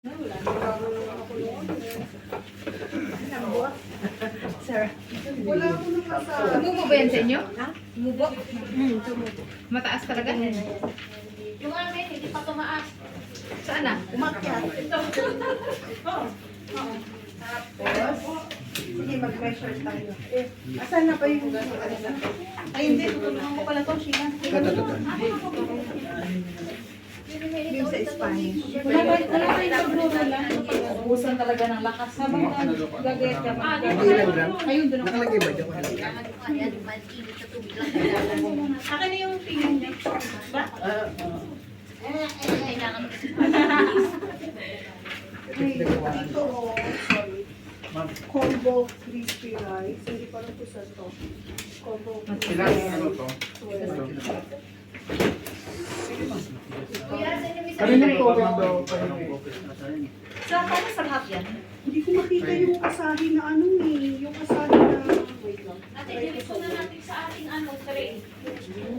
Wala naman ako noon. Sir, Wala ako naman sa... Tumubo ba yan sa inyo? tumubo? Tumubo. Mataas talaga? Yung amin, hindi pa tumaas. Saan na? Umakyat. Oo. Oo. Tapos, sige, mag-measure tayo. Asan na ba yung ano na? Ay, hindi. Tutulungan ko pala to, Sheila. Yung sa Spanish. Wala kayong pag-rula lang. Ubusan talaga ng lakas. Habang gagayat ka pa. Ayun, doon ako. Nakalagay ba dyan? Akin na yung tingin niya. Ba? Ito, oh, sorry. Combo crispy rice. Hindi pa rin po sa to. Combo crispy Ilan? rice. Ano to? Kuya, saan yung isa? Ano yung COVID daw? Sa paano sa lahat yan? Hindi ko makita yung asahi na ano eh. Yung asahi na... Wait lang. Ate, nilito na natin sa ating ano, tray.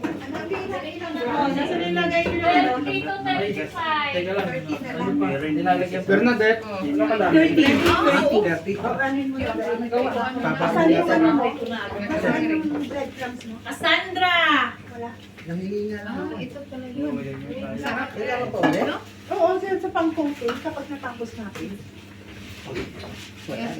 Hanapin na ilang Oh, nasa nilagay nyo na yun? 30 to 35. Teka lang. 30 na lang. Bernadette, ano ka lang? 30. 30. Anin mo lang. Asan yung ano? Cassandra! Asan yung breadcrumbs mo? Cassandra! Wala. Nangingi nga lang ako. Ito pala yun. Sarap. Kailangan to ulit? Oo, sa pang-coating kapag natapos natin. Walang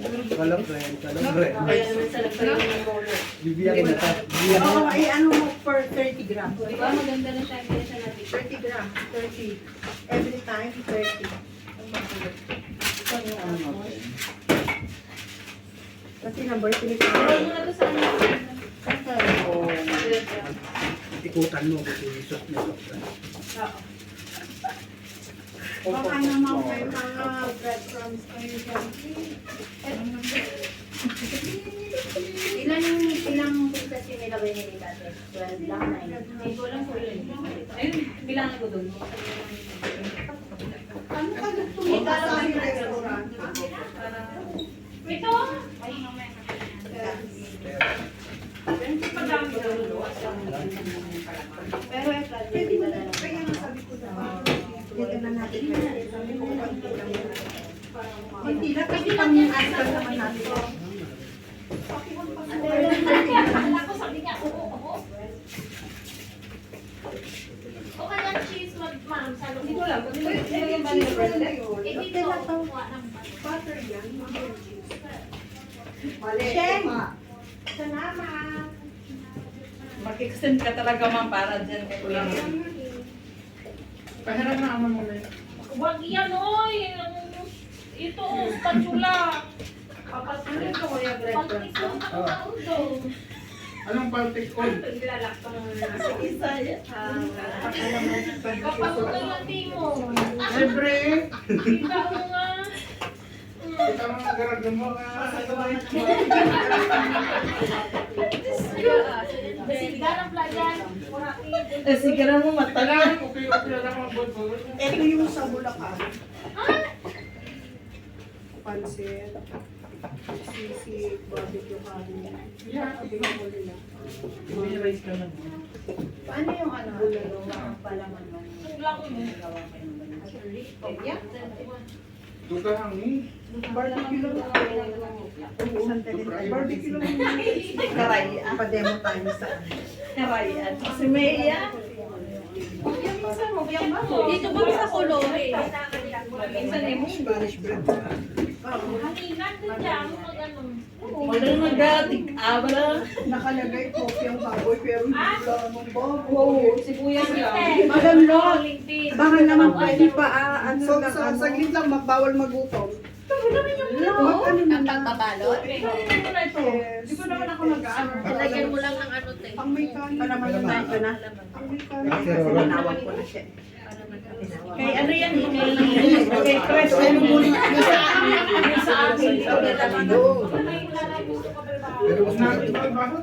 friend, walang friend. Kaya naman sa lagay yung roller. Bibiyakin na tayo. Bibiyakin Oo, na. ay ano mo per 30 grams. Diba maganda na siya, kaya siya natin. 30 grams, 30. Every time, 30. Ang makulit. Kasi number 3 Roll mo na to sa ano. Ikutan mo kasi isos na isos. Baka naman may mga breadcrumbs kayo dyan. Ilang pieces yung nilagay nila dati? 12 lang, 9. Ito lang po yun. Ayun, bilangin ko doon. Ano ka nagtumita sa restaurant? Ito! Ay, mamaya na. Padami na luluwas. Pero ito, pwede mo na. Kaya nga sabi ko na, dito na natin. Sabi ko, konti lang yun. Hindi na kasi pang-asal naman natin. Anak ko sabi niya, oo. O kaya cheese, ma'am, sa loob. Dito lang. Hindi ko kuha ng Butter yan, mga cheese. Mali. Sheng! Salamat! Mag-extend ka talaga, ma'am, para dyan kay Kuya. Paharap na naman mo na yun. Huwag yan, oy! Ito, spatula. Papasulit ko kuya breadcrumbs. Pag-ikaw na ang daw. Anong Baltic call? Papasulit mo. Siyempre! Kita mo nga. Ito ang garag mo ka. Siga ng playan. Sige na mo matagal. Okay lang ang bulbul. Ito yung sa Bulacan. Pansit. Sisig, barbecue kanin. Yan, available nila. May rice ka lang. Paano yung ano? Bulalo, ang palaman mo? Lang mo. Duga hangin. Barbecue lang. Isang tele- Barbecue lang. Karayaan. Pa-demo tayo sa Karayaan. Si Maya. Dito ba sa Colore? Minsan eh mo. Spanish bread. Hanginan din dyan. Wala nag-atik. Wala. nakalagay coffee ang baboy pero hindi lang ang baboy. Oo, sibuyas lang. Madam Lord, Lingpin. baka naman pwede pa ano So, lang sa saglit lang, magbawal magutom. Ano na lang. Pagbabalot? Di ba naman ako nag-ano? Lagyan mo lang ng ano, te. Ang may kanin. Pa naman yung ito na. Ang may kanin. Kasi Kasi Rolo. tinawag ko na siya. Kay ano yan? Kay Chris. Ano mo yung sa akin? Pero mas nakakita.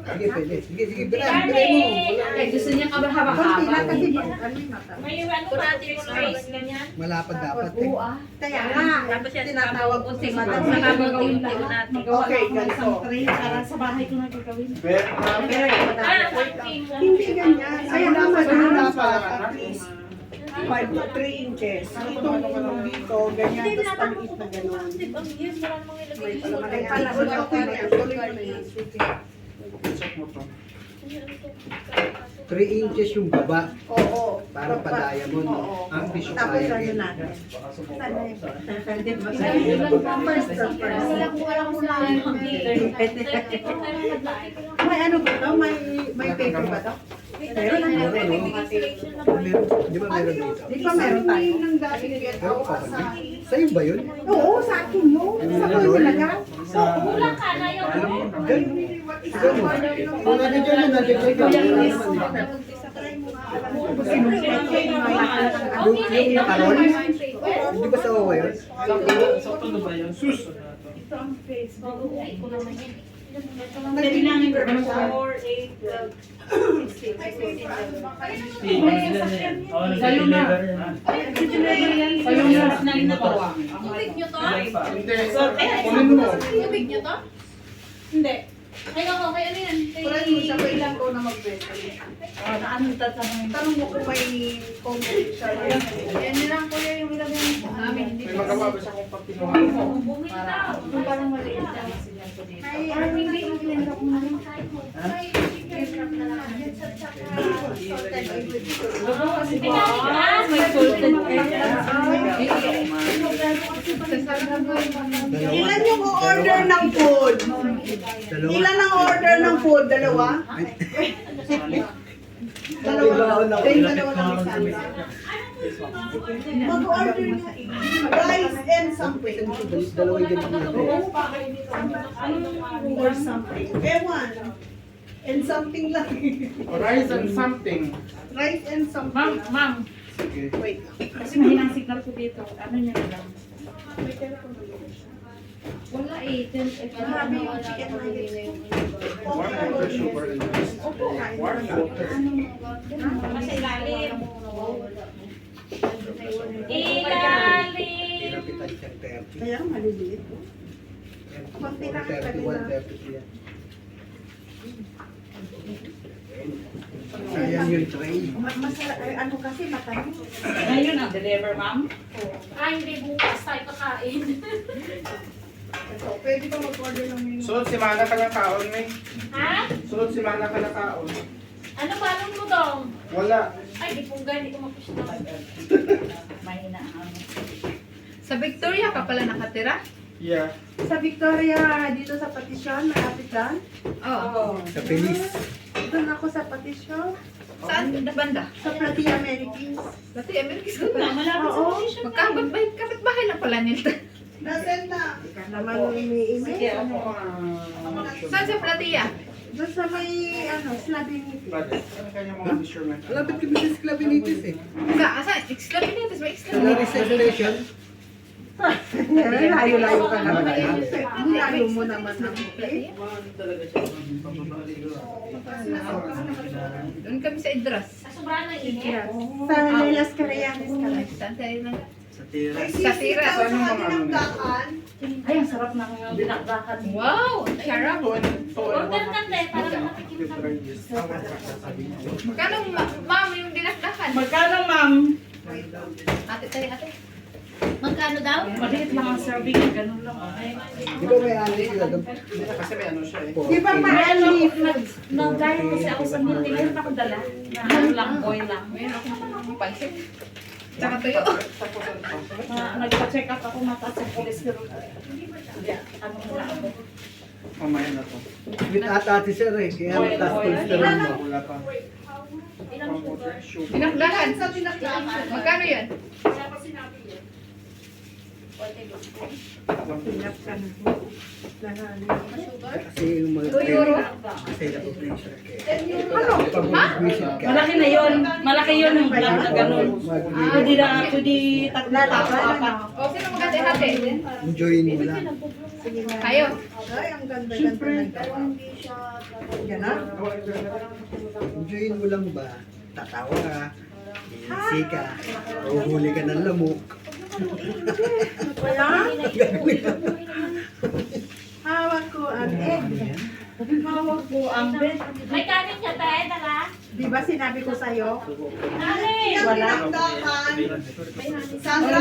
Sige, pwede. Sige, bilay mo. Ay, gusto niya Konti kabahaba-haba. na kasi ano yung mata. May ano pa, Chris Grace, ganyan. Malapad dapat eh. Kaya nga, tinatawag ko si Madam na gagawin lang. Okay, ganito. Para sa bahay ko na gagawin. Pero Ah, 14. hindi ganyan. Kaya nga Madam dapat at least 3 inches. Itong dito, ganyan, tapos paliit na gano'n. Ay, pala, okay na yan. Tuloy mo na yan. 3 inches yung baba. Oo. Parang pa-diamond. Oo. Ang tissue Tapos kaya ano yun. natin? Di ba? May ano ba to? May paper ba to? Meron na Meron, no? Meron. Di ba meron dito? Di ba meron tayo? Pero pa sa'yo ba yun? Oo, sa akin yun. Sa ko talaga. Oo. Kung ano dyan, nandiyan dyan. Yung nakaroon? Hindi ba sa wawa yun? Nabilangin ko 4, 8, 12. Sa'yo na. Sa'yo na sarap na rin natawa. Tubig nyo to? Kunin mo. Tubig nyo to? Hindi. Ay, ako, kay ano yan? Kulat mo siya, kailan ko na mag-best. Ano tatanungin? Tanong mo kung may comment siya. Yan na lang kuya yung ilagay mo sa amin. Hindi May pa. magawa ba siya kung pagpinuhan mo? Parang maliit lang sila ko dito. Parang hindi yung pinag ko na rin. May salted Ilan yung order ng food? Dalawa. Ilan ang order ng food? Dalawa? Dalawa. Then dalawa lang isa. Mag-order niya rice and something. Dalawa yung ganito natin. Or something. Ewan. And something lang. Rice and something. Rice and something. Ma'am, Sige. Wait. kasi mahinang signal ko dito. Ano niya na lang? Wala eh. Marami yung chicken nuggets. One quarter sugar and yeast. One quarter. Sa ilalim. Pinapitan siya 30. Kaya maliliit. Konti lang 31, 32 yan. Sayang yung tray. Masarap. Ano kasi matamis. Ngayon ang deliver, ma'am. Hindi bukas tayo kakain. So, pwede ba mag-order ng menu? Sunod si Mana ka ng kaon, May. Ha? Sunod si Mana ka ng kaon. Ano ba? Anong mo dong? Wala. Ay, di pong gani ko mapush na. Mahina ang ano. Sa Victoria ka pala nakatira? Yeah. Sa Victoria, dito sa Patisyon, malapit lang. Oo. Sa Feliz. Doon ako sa Patisyon. Saan? Na banda? Sa Plati Americans. Dati, Amerikis ka pala. Malapit sa Oo. position. Kapit-bahay lang pala nila. Nasend na. Naman may Sige, email. ako. Saan sa Platia? Doon sa may, Slabing Brother, ano kanya mga measurement? Malapit kami sa Sclavinitis eh. Saan? Exclaminatus? May Sa Larry Station. Layo-layo ka naman. Layo mo naman ng okay. Doon kami sa Idras. Sobrang na init. Sa Lelas Carayanes ka lang. Saan tayo na? Sa Tira. May Sa sisig Tira. daw sa kanilang daan. Ay, ang sarap ng dinakdakan. Wow! Ang sarap. Order ka te, para matikim ka. Magkano ma'am yung dinakdakan? Magkano, ma'am? Ate tayo, ate. Magkano daw? Maliit lang ang serving. Ganun lang. Okay. Di ba may ali sila doon? Kasi may ano siya eh. Di ba parang Nag-galing kasi ako sa meeting. Meron akong dala. Na ano lang, boy lang. Mayroon akong pansit. Tsaka tuyo. Tapos ano pa? Nagpa-check up ako mataas ang cholesterol. Ano na ako. Mamaya na to. With ate sir eh. Kaya mataas cholesterol mo. Wala pa. One quarter sugar. Dinakdakan. sa tinagdakan. Magkano yan? Kasi yung mga kasi na-pressure kaya. Pag-visit ka. Malaki na yun. Malaki yun yung vlog na ganun. Pwede na, pwede tatlo, apat. O, sino magkati-hati? Enjoyin mo lang. Kayo. Ay, ang ganda-ganda ng gawa. Ganon? Enjoyin mo lang ba? Tatawa ka. Iisi ka. Uhuli ka ng lamok. Kaya, hawak ko ang egg. Hawak ko ang bed. May kanin ka tayo, dala? Di ba? ba sinabi ko sa'yo? Ate! Wala. Dinakdakan, Sandra,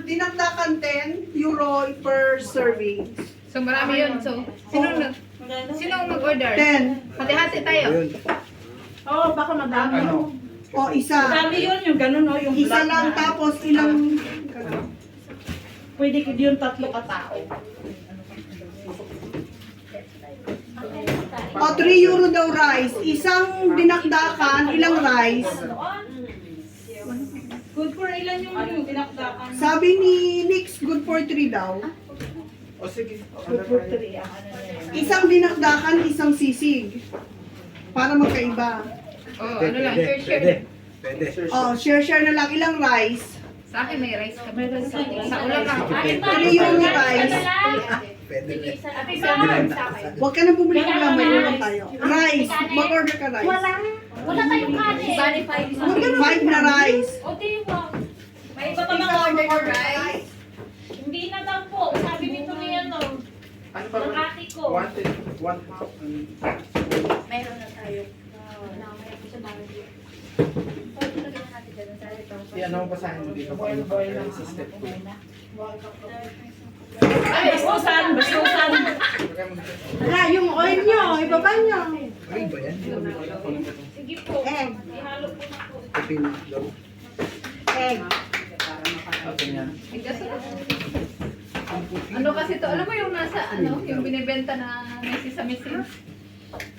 dinakdakan 10 euro per serving. So marami yun. So, sino ang mag-order? 10. Hati-hati tayo. Ayun. Oo, baka madami. Ano? O, isa. Dami yun, yung ganun, no? Yung Isa black lang, na. tapos ilang... Pwede yung 3 katao. O, 3 euro daw rice. Isang dinakdakan, ilang rice. Good for ilan yung dinakdakan? Sabi ni Nix, good for 3 daw. O sige. Good for 3, Isang dinakdakan, isang sisig. Para magkaiba. Oh, Pwede, ano lang, pwede, share. pwede. O, share na lang. Ilang rice? Sa akin may rice kami. Sa ulam lang. Ate, 3 euro rice. Pwede rin. Ate, Sam! Huwag ka na bumili ng ulam, may ulam tayo. Rice. Mag-order ka rice. Wala tayong kanin. Bali, 5 na rice. O, di ba? May iba pa mga order ng rice. Hindi na daw po. Sabi nito ni ano, Ano pa ng ba? ate ko. One half. Meron na tayo. Meron ko sa bahay. Pwede na natin dyan. Ano mo basahin mo dito? Ano sa step 2? Ay, bastusan, bastusan. Wala, yung oil nyo, ibaba nyo. Ay ba yan? Sige po. Egg. Ihalo po na po. Pinaglaw. Egg. Ano kasi to? Alam mo yung nasa, ano, yung binibenta na may sesame seeds?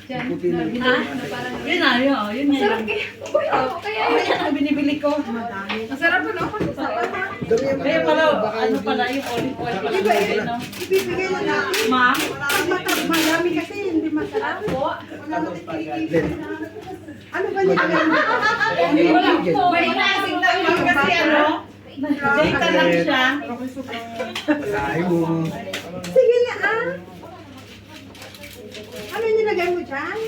Diyan, na binibenta na parang... Yun na, yun na. Sarap kaya. Uy, oo, kaya yun. Yan ang binibili ko. Masarap ano? Masarap. Dami yung Kaya pala, baka ano hindi- pala yung olive oil pala. Di ba, binibili, no? ibibigay na natin. Ma? Marami kasi, hindi masarap. Wala natin kinikita. Ano ba niya? Wala po. May nasing naman kasi ano. Data lang siya. Malay mo. Sige na Ano nilagay mo dyan?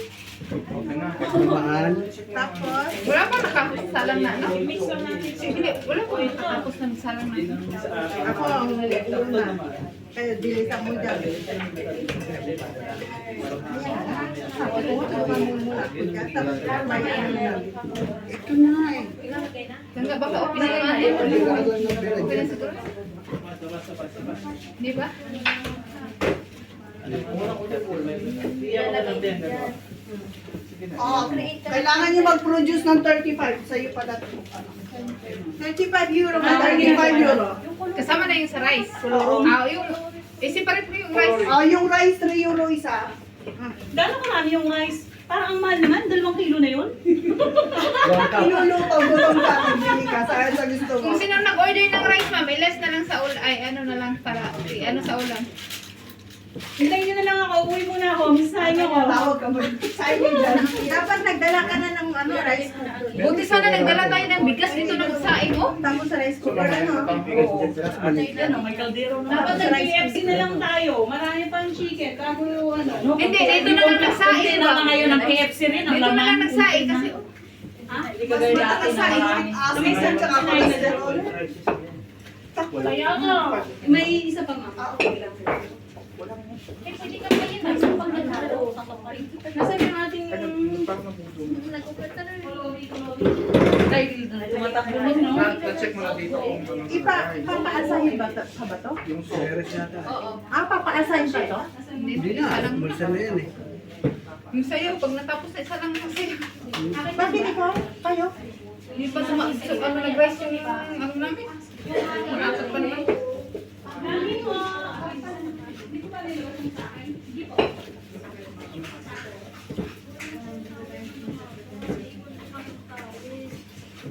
Okay na. Mahal. Tapos, Wala pa nakasalang na, ano? Hindi, wala po yung tapos ng salang na. ako ang una. Kaya dilisan mo dyan. Ito na eh. Hanggang baka opening na natin. Okay na siguro. Di ba? Oh, kailangan nyo mag-produce ng 35. Sa'yo pala ito. 35 euro ba? 35 euro. Kasama na yung sa rice. Ah, yung... separate mo yung rice. Oh, yung rice, 3 euro isa. Gano'ng karami yung rice? Parang ang mahal naman, 2 kilo na yun. Inuluto, gutom ka, bibili ka. Saan sa gusto mo? Kung sino nag-order ng rice, ma'am, less na lang sa ulam. Ay, ano na lang para... ano sa ulam. Hintayin niyo na lang ako, uwi muna ako, misahin niyo ako. Tawag ka mo. Sa'yo dyan. Dapat nagdala ka na ng rice cooker. Buti sana nagdala tayo ng bigas dito ng saing, oh. Tapos sa rice cooker, ano? Ano, may kaldero na. Dapat nag-KFC na lang tayo. Marami pang chicken. Kago yung ano. No? Hindi, dito na lang nagsaing, Kunti na lang ngayon ng KFC rin. Ang Dito na lang laman. nagsaing kasi... Ha? Hindi ka gaya dati na marami. Tumisan ka ako na doon. Kaya nga. May isa pa nga. Eh, pwede ka pa yun. Sa pag naghalo. Nasaan yung ating... Dahil tumatakbo nun, no? Check mo na dito kung ano Papaasahin ba to? yung Meron yata. Oo. Papaasahin ba to? Hindi na. Bulsa na yan eh. Yung sa'yo, pag natapos na isa lang kasi... Bakit ikaw? Kayo? Hindi pa ano, nag-rice yung ano namin. Mag-apat pa naman.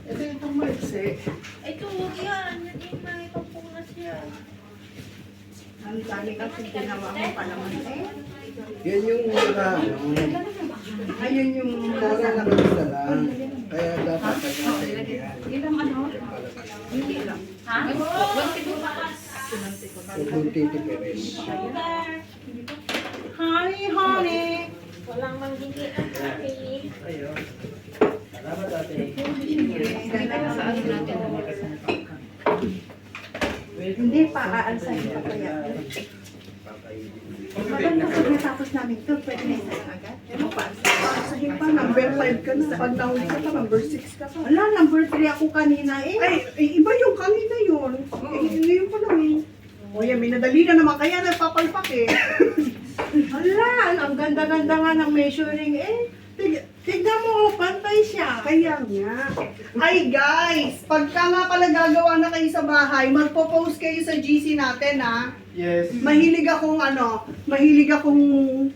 Ito yung pumalsi. Ito, huwag yan. Hindi may pampunas yan. Ang dami kasi ginawa mo pa naman eh. Yan yung Ayun yung Kaya nakabisa lang. Kaya dapat nag-maintain yan. Ilang ano? Hindi lang. Ha? Kung titipirin. Honey, honey. Walang manghingi ang kanin. Sa ano natin? Hindi pa aalsahin pa kaya. Maganda pag natapos namin ito, pwede na isa lang agad. Ano pa? Aalsahin pa, number 5 ka na. Pag nahuli ka pa, number 6 ka pa. Wala, number 3 ako kanina eh. Ay, iba yung kanina yun. Ngayon pa lang eh. O yan, may nadali na naman kaya nagpapalpak eh. Hala, ang ganda-ganda nga ng measuring eh. Tignan mo, pantay siya. Kaya nga. Ay guys, pagka nga pala gagawa na kayo sa bahay, magpo-post kayo sa GC natin ha. Yes. Mahilig akong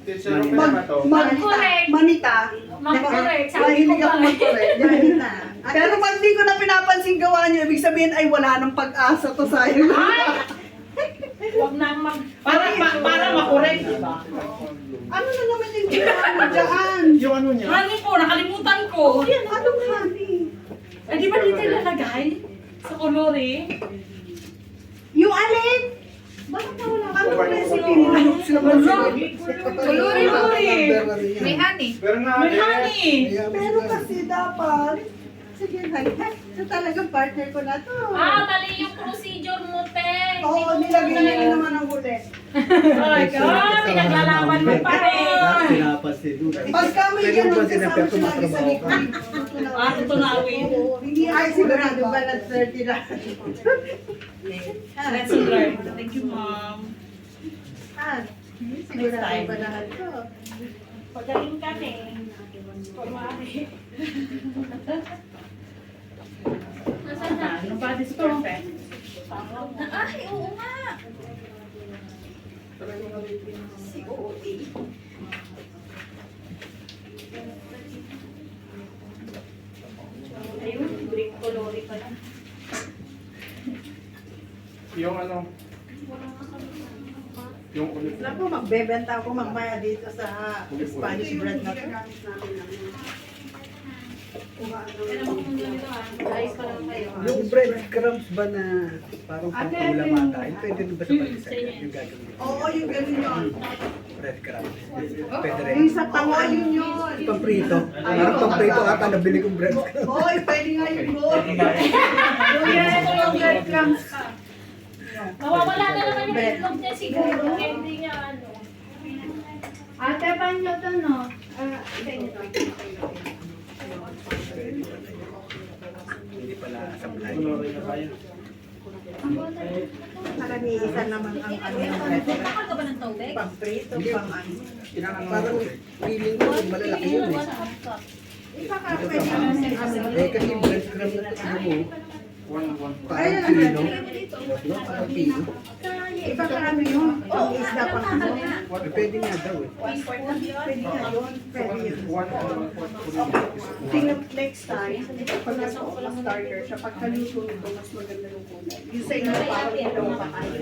Teacher, okay na ba to? manita. Mag-correct. Sabi ko Mahilig ba? ako mag-correct. Manita. Pero pag di ko na pinapansin gawa niyo, ibig sabihin ay wala nang pag-asa to sa'yo. Huwag na para makorek, di ba? Ano na naman yung ginawa mo dyan? Yung ano niya? Honey po, nakalimutan ko. Anong honey? Eh, di ba dito ilalagay? Sa kolore? Yung alin? Bakit na wala? Anong recipe mo? Kuluri mo May honey. Pero nga, May honey. Pero kasi dapat, sige, ito talagang partner ko na to. Mali yung procedure mo, te. Oo, nilagay niya naman ang huli. Oh my God, pinaglalaban mo pa rin. Pinapansin mo. Pagka may Pwede mo ganun ba kasama sinabi siya lagi sa tumatrabaho ka? liquid, Tutunawin. Oo, hindi ay sigurado ba na 30 lang? Let's learn. Thank you, Mom. Sigurado ba lahat to? Pagaling kami. Nasaan na? Nobody's perfect. Ay, oo nga. Si OOD. Ayun, green colori pala. yung ano, yung ulit. Alam ko, magbebenta ako mamaya dito sa Spanish bread na to. Guys, pa lang kayo. Yung breadcrumbs ba na parang pang-ulam ata, yun pwede rin ba sa pag-isa yung gagawin? Oo, yung ganun yun. Breadcrumbs. Pwede rin. Yung sa tanga yun yun. Pamprito. Parang pamprito ata nabili kong breadcrumbs. Hoy, pwede nga yun bro. Yung breadcrumbs ka. Mawawala na naman yung itlog niya siguro. Kaya hindi niya ano. Ate, paano nyo to, no? Hindi pala sablay. Parang iisa naman ang ano yung bread. Bakal ka ba ng tubig? Pamprito, pang ano. Parang feeling ko malalaki yun eh. Iba ka pwede yung ano. Eh kasi breadcrumbs na ito mo, parang Ayun, pino. No, parang pino. Iba ka ano yun. Pang isda pang ano. Eh, pwede nga daw eh. Pwede nga yun. Pwede yun. Tingnan next time, pag nasa starter siya, pagkaluto nito, mas maganda yung kulay. Yung sa inyo, parang ilaw pa kayo.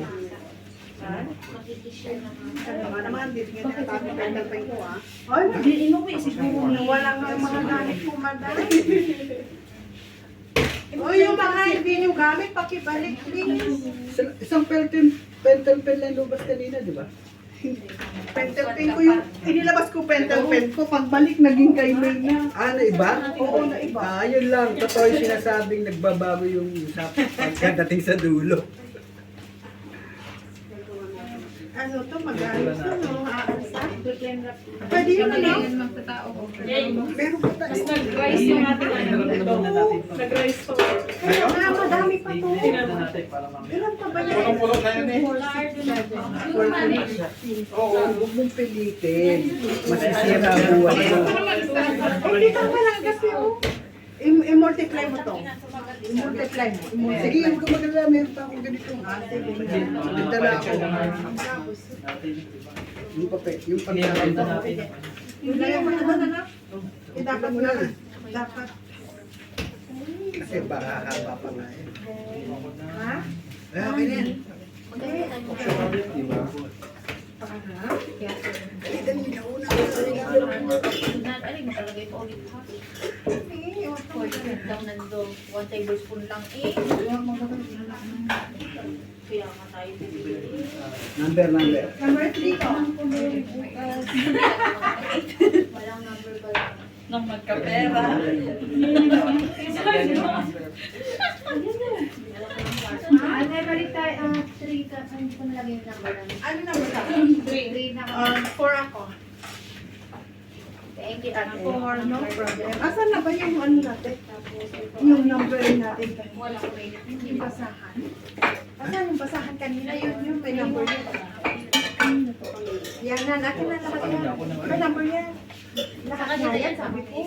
Ha? Ano naman, hindi nga natapos pa ko ah. Ay, hindi inuwi siguro. Walang mga gamit po, madam. O yung mga hindi nyo gamit, pakibalik please. Isang pentel pen lang lubas kanina, di ba? Pentel pen ko yung, inilabas ko pentel pen ko, pagbalik naging kay May na. Ah, na iba? Oo, na iba. Ah, yun lang. Totoo yung sinasabing nagbabago yung pagdating sa dulo. Ano to, mag-aayos to, no? Aansa? Pwede yun, ano? Yan magtatao ko. Meron pa tayo. Nag-rise yung ating ano. Nag-rise to. Kaya nga, madami pa to. Tingnan natin para mamaya. Ilan pa ba yan? Punong-puno na yun eh. Oo, huwag mong pilitin. Masisira ang buhay mo. Hindi ka pa lang kasi, oh. I-multiply mo to. I-multiply mo. Sige, huwag ka magalala. Meron pa akong ganito. Nagdala ako. Yung papel, yung pagkain. Yung gaya mo na doon, anak. Eh, dapat na. Dapat. Kasi baka haba pa nga eh. Ha? Ah, okay na yan. Diba? Ano yung makalagay pa ulit ha? Daw nando, 1 tablespoon lang eh. Kaya nga tayo bibili. Number. Number 3 to. Walang number ba? Nang magkapera. Ate, balik tayo. 3 ka. Ano ko nalagay yung number namin? Ano number ka? 3 na ako. 4 ako. Thank you, ate. Or no problem. Asan na ba yung ano natin? Yung number natin kanina. Wala ko may Yung basahan. Asan yung basahan kanina? Yun, may number yun. Yan na, akin na naman yan. May number yan. Lahat na yan, sabi ko.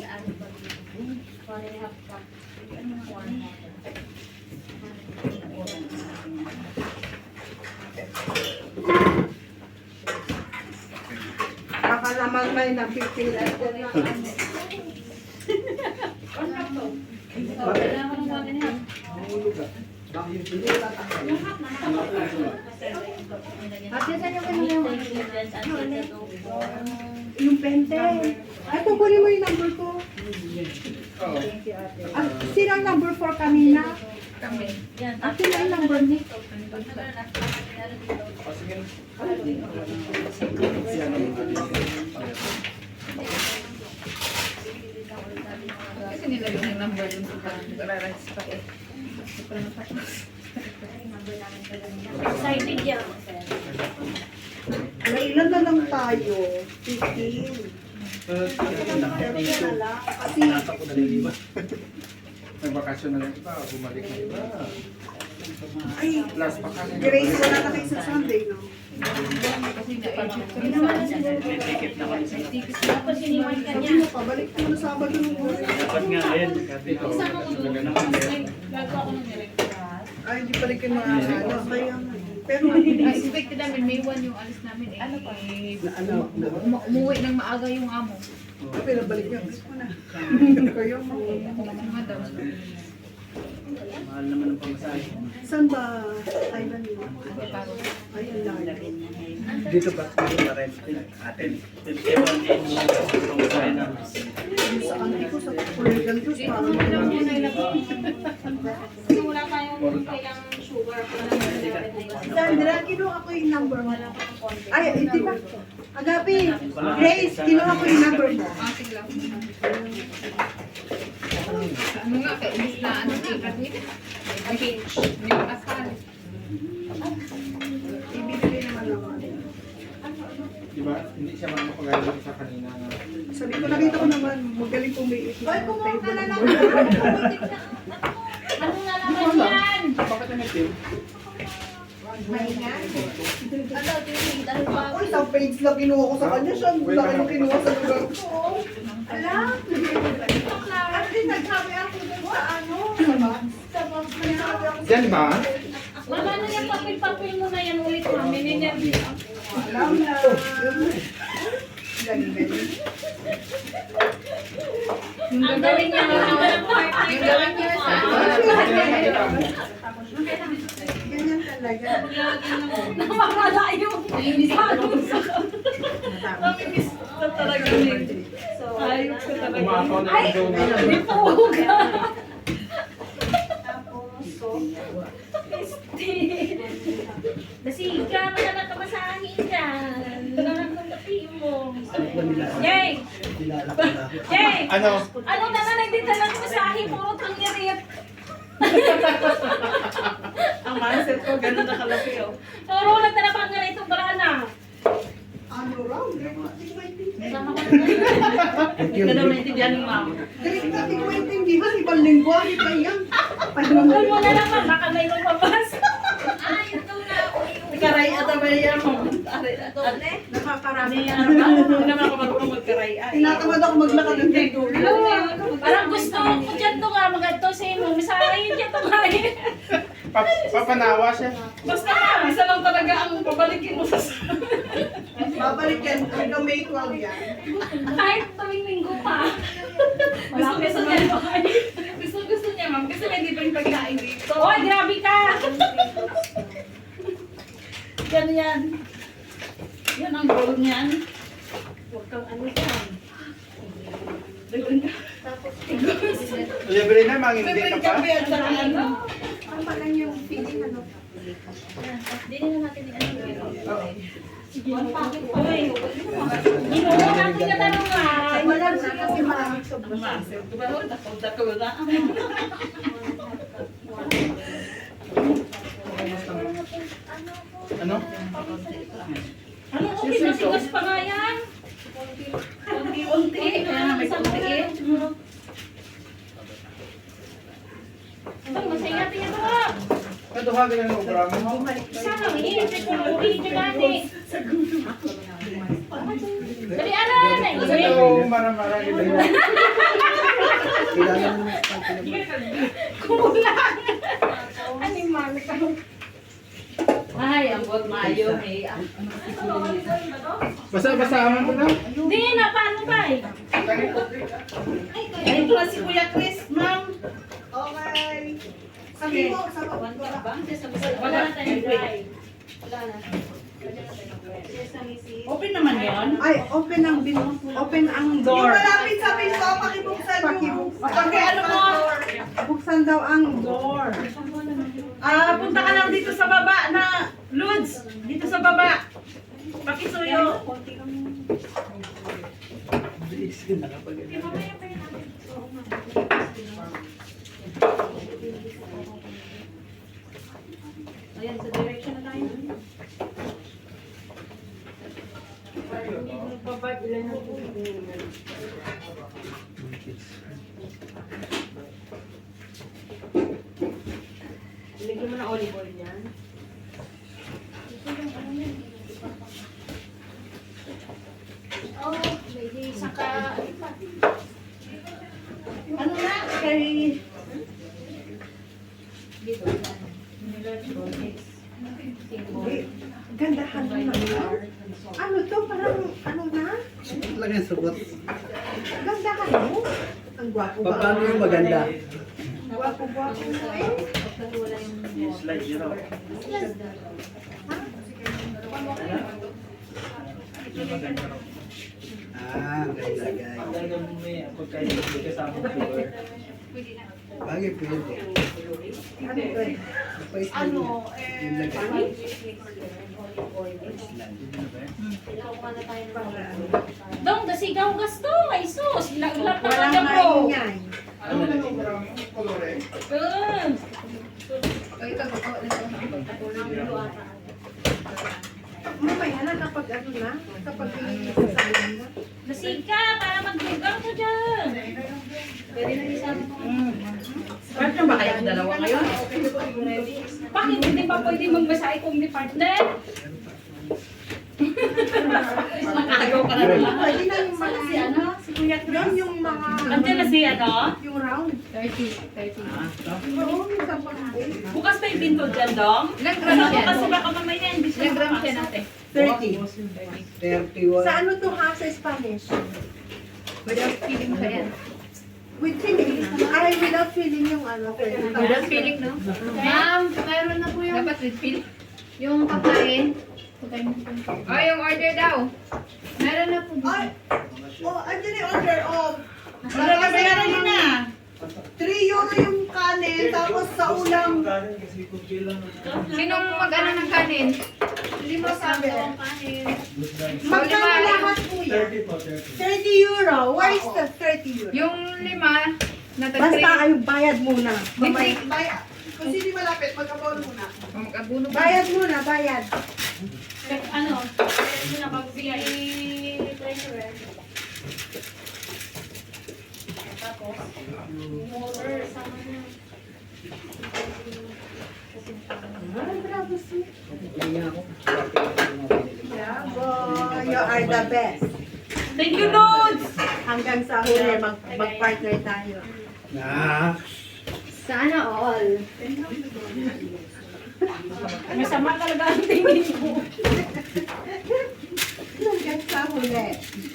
Baka naman may napipil at yan. Kailangan ng 1.5. Ate, saan yung kanina? Yung pente. Ay, kukunin mo yung number ko. Oo. Ah, sino ang number 4 kanina? Kami. Yan. Akin na yung number niya. O, sige na. Siya naman Kasi nilagay ng number dun sa parang pa eh. Excited yan. May ilan na lang tayo? 15. Pero na lang. Kasi may bakasyon na lang iba, bumalik na iba. ay, Last bakasyon. Grace, wala na kayo sa Sunday, no? Kasi na-agent ko na sa May ticket na kami sa Tapos iniwan ka Sabi niya. mo, pabalik mo na Sabado yung oras. dapat nga ngayon. Dito. Isama ko doon. Gago ako ng direct. Ay, hindi pa rin kayo makakano. Kaya nga. Pero, Expected namin, May 1 yung alis namin eh. Ano pa? Umuwi ng maaga yung amo. pinabalik niyo. Gusto ko na. Kayo mo. Ako naman madam. Mahal naman ang pamasahe. Saan ba island mo? Ay, ang layo. Dito pa rin atin. 51 din mo ang pamasahe namin. Sa auntie ko, sa Puligan Cruz, parang Kasi wala tayong kailang sugar. Sandra, kinuha ko yung number mo. Ay, hindi ba? Agapi, Grace, kinuha ko yung number mo. Sige lang. Ano nga, kaya inis na ano, i-graduate. May kasal. Ibibigay naman naman. Di ba? Hindi siya makapagaling sa kanina. Sabi ko, nakita ko naman, magaling pumiit. Ay, kumuha ka na lang. Ano na naman yan? Bakit ang itim? Maingan. Ano, tinigid, ano pa? Ako, isang page lang kinuha ko sa kanya. Siya, laki mo kinuha sa lugar ko. Ala, kasi nagsabi ako dun sa ano, sa box na nagsabi ako. Diyan ba? Mama, ano yung papel-papel mo na yan ulit mo? Mininervy ako. Alam na. Galing. Ang galing niya ng partner. Yung gawin niya sa Ganyan talaga. Namamalayo. Namimiss ko talaga yun. Ayok ko talaga. Umakaw na yung donut. Nasiga mo na nakamasahin dyan. Talagang kumati mo. Yay! Kilala ko na. Yay! Ano? Ano na nagdita lang masahin? Puro tangirit. Ang mindset ko, ganun nakalaki oh. Puro nagtanapang nga itong barana. Ano raw? Sama ko Hindi na maintindihan ni mama. Galing natin ko intindihan. Ibang lingwahe pa yan. Ano mo na naman, baka may lumabas. Ay, ito na. Karay at abaya mo. Nakakarami. Hindi naman ako marunong magkaray. Tinatamad ako maglakad ng dulo. Parang gusto ko dyan to nga, magadto sa imo. Misahin dyan to nga eh. Papanawa siya. Basta isa lang talaga ang pabalikin mo sa Babalik yan. Hanggang May 12 yan. Kahit tuwing linggo pa. gusto niya. Gusto niya, ma'am. Kasi may libreng pagkain dito. Oy, grabe ka! Ganyan. Yan ang goal niyan. Huwag kang ano dyan. Libre na, mangindi ka Libreng pa. kape at saka ano. Ang pala yung feeling ano. Dili na natin yung ano. One packet pa eh. Ginuha natin yung tanungan. Ay, wala na kasi maraming sobrang. Ano? Ano, okay, nasigas pa nga yan. Unti-unti. Kaya nga may kunti eh. Bang, masaya natin ito ha. Ito ha, kailan mo programa mo? Sana, iinit ko na uwi niyo natin. Dali, ano, Kasi ito, marang-marang iba yun. Kailangan mo sa pagkakita. Animal ka. Ay, ang bot mayo eh. Basa-basahan mo na. Hindi na, paano ba eh? Ay, ito na si Kuya Chris, ma'am. Okay. Sabi mo, sa Wala na tayong dry. Open naman yan. Ay, open ang Door. Yung malapit sa pinto, pakibuksan yung Ano mo? Buksan daw ang door. Punta ka lang dito sa baba na Lods. Dito sa baba. Pakisuyo. Ayan, sa direction na tayo. Lagyan mo na olive oil yan. Oh, may saka... Ano na? Kay... Dito. Gandahan mo na. Ano to? Parang ano na? Lang yung sugot. Gandahan mo. Ang gwapo ba? Paano yung maganda? Gwapo-gwapo mo eh. Wala yung... Slide yun ako. Ganda guys. Talagang may pagkain kasama ng sugar. Bagay pwede. Ano to eh? Napais na yun. Yung lagay. Dong, dasigaw gasto. Ay sus. Laglap na Walang kanya po. maingay. Ano na yung programa mo? Colore? Mamaya na kapag ano na, kapag inisasalan na. Dasiga, para maglugang ko dyan. Pwede na isama ko. Partner ba kayong dalawa ngayon? Bakit hindi pa pwede magbasahe kung ni partner? Nakagaw ka na naman. Pwede na yung mga, Si ano? Si Kuya yun Chris? yung mga, Andiyan na si ano? yung round. 30. Oo, yung sa pag-uwi. Bukas pa yung pinto dyan, Dong? Ilang grams yan? Kasi baka mamaya hindi siya Ilang grams yan makapasok. ate? 31. Sa ano to ha, sa Spanish? Without feeling pa yan. With filling. Ay, without filling yung ano. Without feeling, no? Ma'am, mayroon na po yung... Dapat with feeling. Yung pagkain. Oh, yung order daw. Meron na po. Ay! Oh, andyan yung order. Oh, Wala ka bayaran yun na. 3 euro yung kanin, tapos sa ulam, Kasi kung kailan Sinong mag-ano ng kanin? 5 sabi. Ang kanin. Magkano lahat po yan? 30 po, 30. 30 euro. Where is the 30 euro? Yung 5 na Basta kayo bayad muna. Mamay. Kung sino malapit, mag-abon muna. Mag-abuno ba? Bayad muna, bayad. Ano? Hindi na magbigay. Treasurer. Tapos, order, sama na. Ay, bravo siya. Hindi ako. Bravo. You are the best. Thank you, Lods! Hanggang sa huli, mag-partner tayo. Sana all. Masama talaga ang tingin ko. Hanggang sa huli.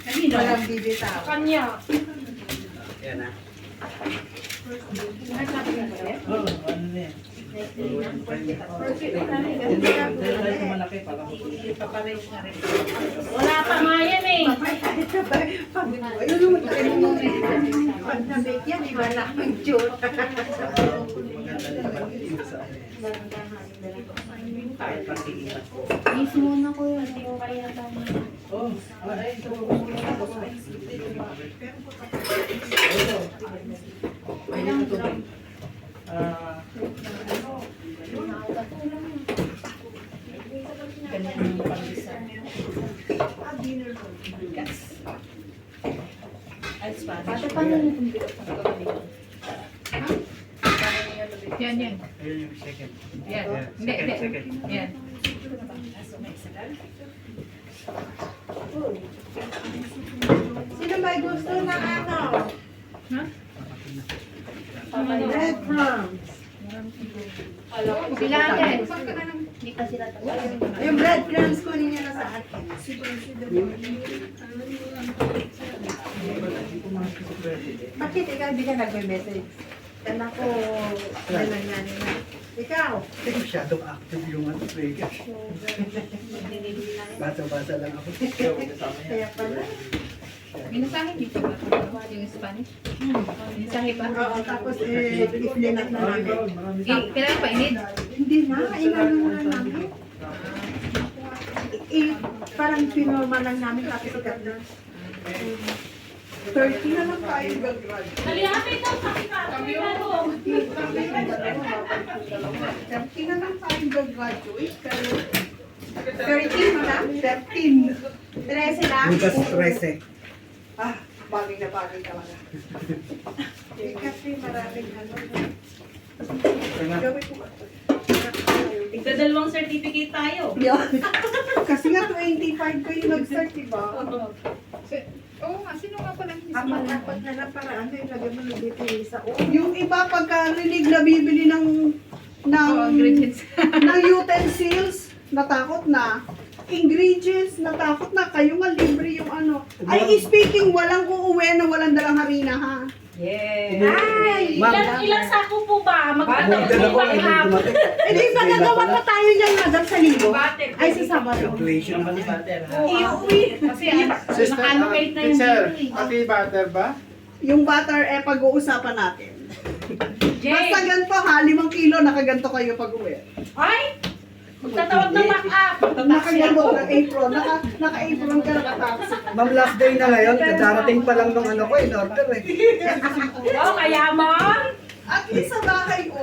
Kanino? Walang bibitaw. Kanya. Yan na. Oo, ano na yan. Malaki para Wala pa nga yan eh. Ayun naman tayo pag nabake yan, iba na ang joke. Miss muna ko yun. Oh, ay, ito. Ah, dinner roll. Ate, paano niyo itong bilog? Yan. Ayun yung second. Yan. Yeah, Hindi. second. Yan. Sino may gusto na ano? Ha? Red crumbs. Sila ate. Hindi pa sila tapos. Yung bread crumbs kunin niya na sa akin. Bakit ikaw di ka nagme-message? Kana ko, gano'n yan na. Ikaw, Hindi masyadong active yung ano, Vegas. Basa-basa lang ako. kaya pala. Minasahe niyo pa ba? Yung Spanish? Minasahe pa? Oo, tapos i-flinat na namin. Kailangan pa inid? Hindi na, inano na namin. Parang pinorma lang namin tapos ikat na. 30 na lang tayo gagrad. Halihapin daw sa kita. 30 na lang tayo gagraduate. 13 na lang? 13. 13 lang? Bukas 13. Ah, bagay na bagay talaga. Eh, kasi maraming ano. Gawin ko ba ito? Tigdadalawang certificate tayo. Kasi nga 25 kayo nag-start, diba? Oo nga, sino nga pala hindi Apat na lang para ano, ilagay mo lang dito yung isa. Yung iba pagka-rinig na bibili ng ingredients. ng utensils, natakot na. Ingredients, natakot na. Kayo nga libre yung ano. Ay, speaking, walang uuwi na walang dalang harina, ha? Ay! Ma'am, Ilang sako po ba? Magtatapos Magdala po ko ba ang ihapon? dumating. Hindi ba nagawa pa tayo niyan, madam, sa linggo? Ay, sa Sabado. Graduation naman. Iuwi. Kasi Sister, naka-allocate na yung teacher, bill eh. pati butter ba? Yung butter, pag-uusapan natin. Basta Jay, ganito ha, 5 kilo, nakaganto kayo pag-uwi. ay! Magtatawag ng back-up. Nakaganto, naka-apron, naka-apron ka, nakataksi. Ma'am, last day na ngayon. Darating pa lang nung ano ko, in-order eh. Wow, kayaman! At least sa bahay ko,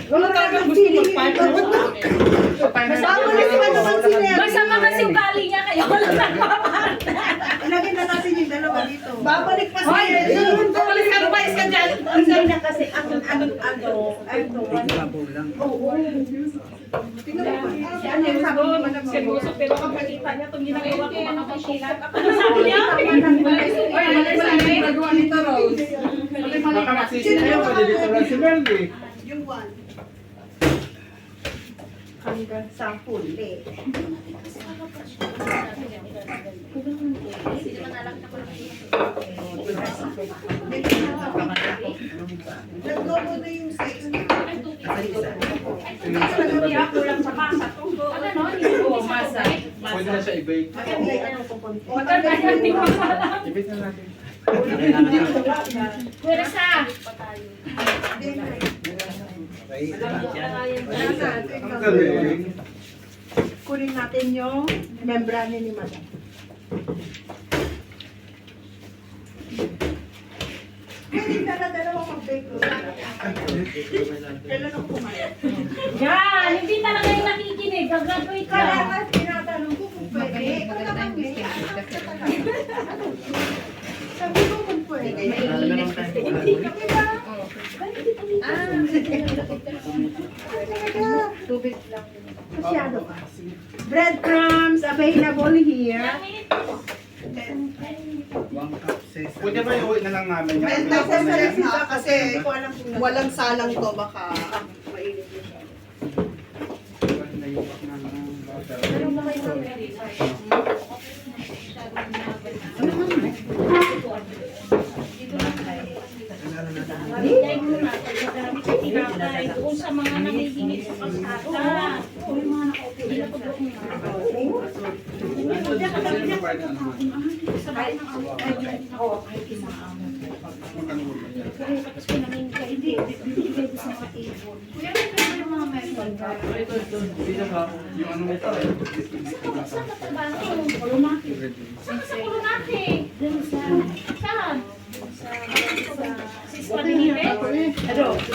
Wala talagang gusto mag-partner. Babalik pa naman si Neri. Masama kasi ugali niya kaya wala nagpapartner. Ilagay na natin yung dalawa dito. Babalik pa si Neri. Babalik ka pa iskan dyan. Hindi na kasi ano, Ibabaw lang. tingnan mo. Ano yung sabi mo naman? Seryoso, pero kapag kita niya itong ginagawa ko, baka mashilan. Ano sabi niya? Oy, ano sabi? Nagawa nito, Rose. Baka magsisi na yun, pwede dito lang si Merly. Yung one. Hanggang sa huli. Naglobo na yung size niya. Hindi ako lang sa masa. Ano no? Oo, masa. Pwede na siya i-bake. Hindi, ano ko konti. Maganda yan, di ba pala? I-bake na natin. Pwede sa. Okay. Ang galing. Kunin natin yung membrane ni Madam. Pwede dala-dalawa mag-bake ko. Kailan ako kumain? Yan, hindi talaga yung nakikinig. Gagraduate ka. Kaya nga tinatanong ko kung pwede. Ikaw Maganda naman yung eh. biscuit Anak kasi. ka talaga. Sabi ko kung pwede. Wala namang time. Diba? Ah, tubig lang. Masyado ka. Breadcrumbs available here. One cup sesame. Pwede ba iuwi na lang namin yan? May nagsasalit sila kasi walang salang to baka mainit na siya. Naiupak na ng butter. Bigay mo na. Pagkagamit sa tinapay. Doon sa mga nangihingi sa pasada. Yung ano mo ito? Saan ka trabaho? Sa Colonate. Saan? Sis Patinite? Ano? Sis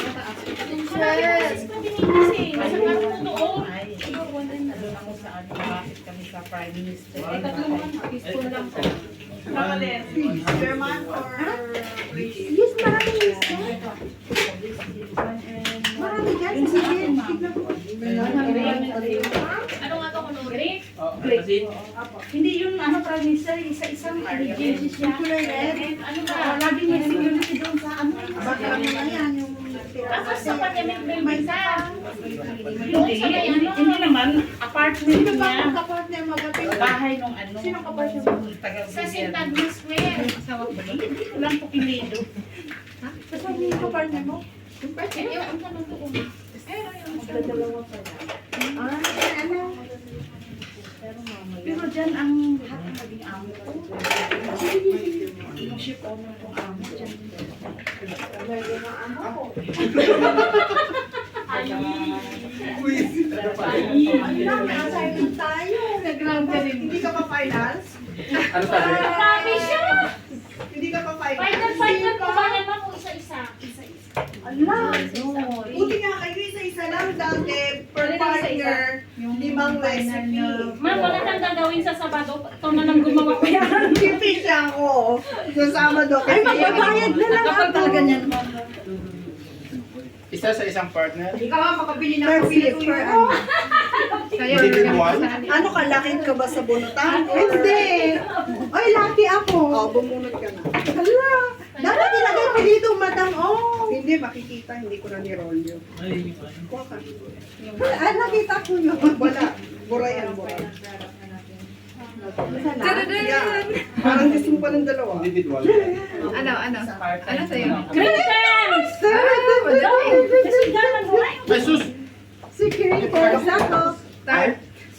Patinite eh. Nasa nga po doon. Doon ako sa ano, bakit kami sa Prime Minister. Tatlong peaceful lang po. German or British? Yes, marami isa. Marami dyan. Sige, tignan mo. Ano nga to, kunwari? Kasi, Hindi yung ano, province, isa-isang religious siya. Kulay red? Ano ba? Lagi may security doon sa ano. Baka ano na yan, yung Tapos sa pag-emit may isa. Hindi naman, apartment Sino ba niya. ang kapartner magating? Bahay nung ano. Sino kapartner mo? Sa Sintagma Square. Walang pupilido. Saan yung kapartner mo? Yung ang tanong doon. Ano? Pero dyan ang lahat ng maging amo ko. Yung ship owner kong amo dyan. Nasa tayo. Nag-ground ka din. Hindi ka pa finals? Ano sabi? Marami siya. Hindi ka pa finals? Final po ba naman o isa-isa? Allah! Buti nga kayo isa-isa lang dati per partner, limang recipe. Ma'am, wala nang gagawin sa Sabado. Ikaw na lang gumawa ko yan. Tipis ako. Sa Sabado. Ay, magbabayad na lang Kapag talaga niyan. Isa sa isang partner? Ikaw ang makabili ng kapili per ano. Individual? Ano ka, lakit ka ba sa bunutan? Hindi. Ay, lucky ako. Oo, bumunot ka na. Hala, dapat ilagay ko dito, madam. Oh. Hindi, makikita. Hindi ko na ni-roll yun. ay, Kuha ka. Ah, nakita ko yun. Wala. Bura yan, bura. Yeah. Parang gusto mo pa ng dalawa. Individual. Ano sa'yo? Greetings! Ay, sus! Secret for example.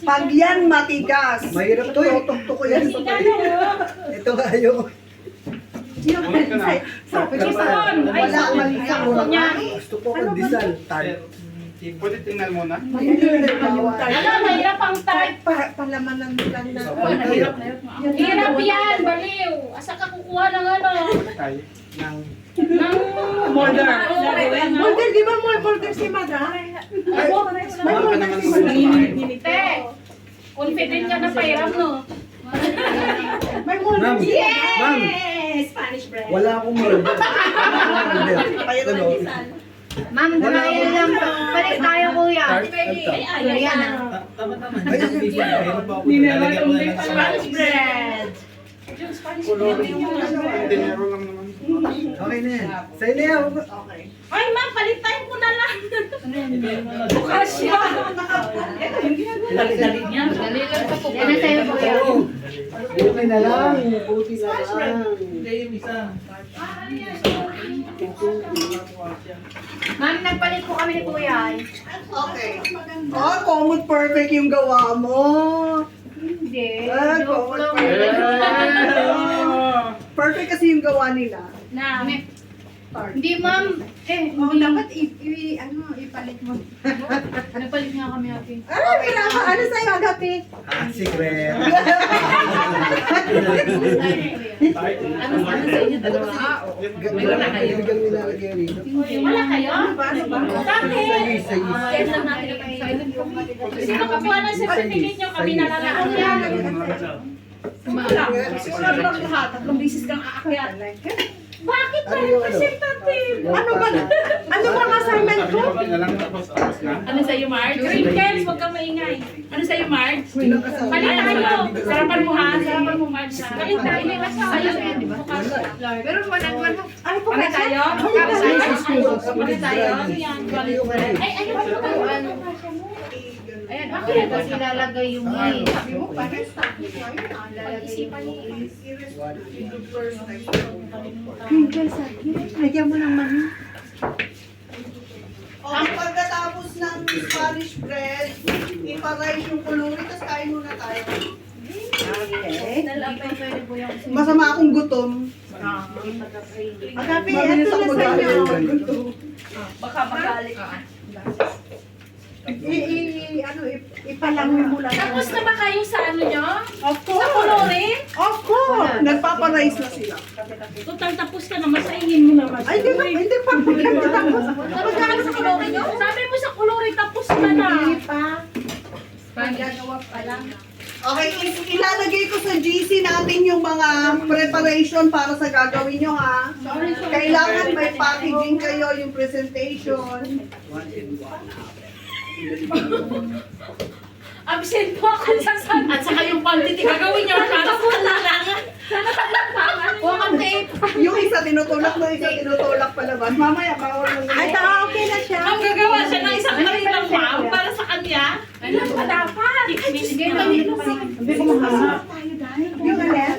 Pag yan matigas. Mahirap to eh. Tutok ko yan sa paligid. Ito nga yung... Ulit ka na. Wala akong malisa. Gusto ko pandesal. Tart. Pwede tingnan muna. Ano, mahirap ang type. Palaman ng bulan na. Hirap yan, baliw. Asa ka kukuha ng ano? Ay. Ng... Ng Molder. Molder, di ba molder si Madam? May molder si Madam. Te, confident ka na pairam, no? May molder Ma'am, si ma'am, Spanish bread. wala akong molder. Ano? Ma'am, dalayan lang. Balik tayo, kuya. Ayan na. tama-tama. Spanish bread. Dinero lang naman. Okay na yan. Sa'yo na yan. Ay, ma'am, palitan ko na lang. Bukas siya. Dali niya. Yan na sa'yo, kuya. Okay na lang. Puti na lang. Hindi, yung isa. Ma'am, nagpalit po kami ni kuya. Okay. Oh, common perfect yung gawa mo. Hindi. Ah, common perfect. Perfect kasi yung gawa nila. Na. Hindi, ma'am. Oh, dapat ipalit mo. Nagpalit nga kami, ate. Ano sa'yo, Agapi? Secret. Ano sa inyo dalawa? Wala kayo. Bigyan nilalagay rito. Wala kayo? Ano ba? Bakit? Sige. Share lang natin ang silent Sino kakuha ng certificate nyo? Kami na lang ako yan. Wala lang lahat. 3 bisis kang aakyat. Bakit ba? Ano yung ano? Representative. Ano ba? Ano bang assignment ko? Na lang tapos na. Ano sa'yo, Marge? Crinkles, huwag kang maingay. Ano sa'yo, Marge? Palit tayo. Sarapan mo, ha? Sarapan mo, Marge. Palit tayo. May asawa. Pero one-on-one mo. Ay, po Ano tayo? Palit tayo. Ay, ayun pa tayo. Ayan, bakit ba ilalagay yung mail? Sabi mo, parang stop mo tayo. Pag-isipan niyo. Lagyan mo ng mani. Oh, pagkatapos ng Spanish bread, ipa-rice yung kuluri, tapos kain muna tayo. Okay. Masama akong gutom. Agapi, ito na sa inyo. Baka magalit. Ipalangoy mo lang. Tapos na ba kayo sa ano nyo? Of Sa course. kolorin? Of course. Nagpaparice na sila. Total tapos ka naman sa ingin mo naman. Ay, di ba? Hindi pa. Tapos. Tapos ka na sa kolorin nyo? Sabi mo sa kolorin tapos ka na. Hindi pa. Magagawa pa lang. Okay, ilalagay ko sa GC natin yung mga preparation para sa gagawin nyo ha. Kailangan may packaging kayo, yung presentation. Absent po ako sa sana. At saka yung quantity gagawin niyo para sa lalangan. Sana paglapangan. Huwag tape. Yung isa tinutulak mo, isa tinutulak palabas. Mamaya, bawal mo. Ay, okay na siya. Ang gagawa siya ng isang kanilang ma'am para sa kanya. Ano pa dapat? Sige, hindi ko mahama. Yung alin?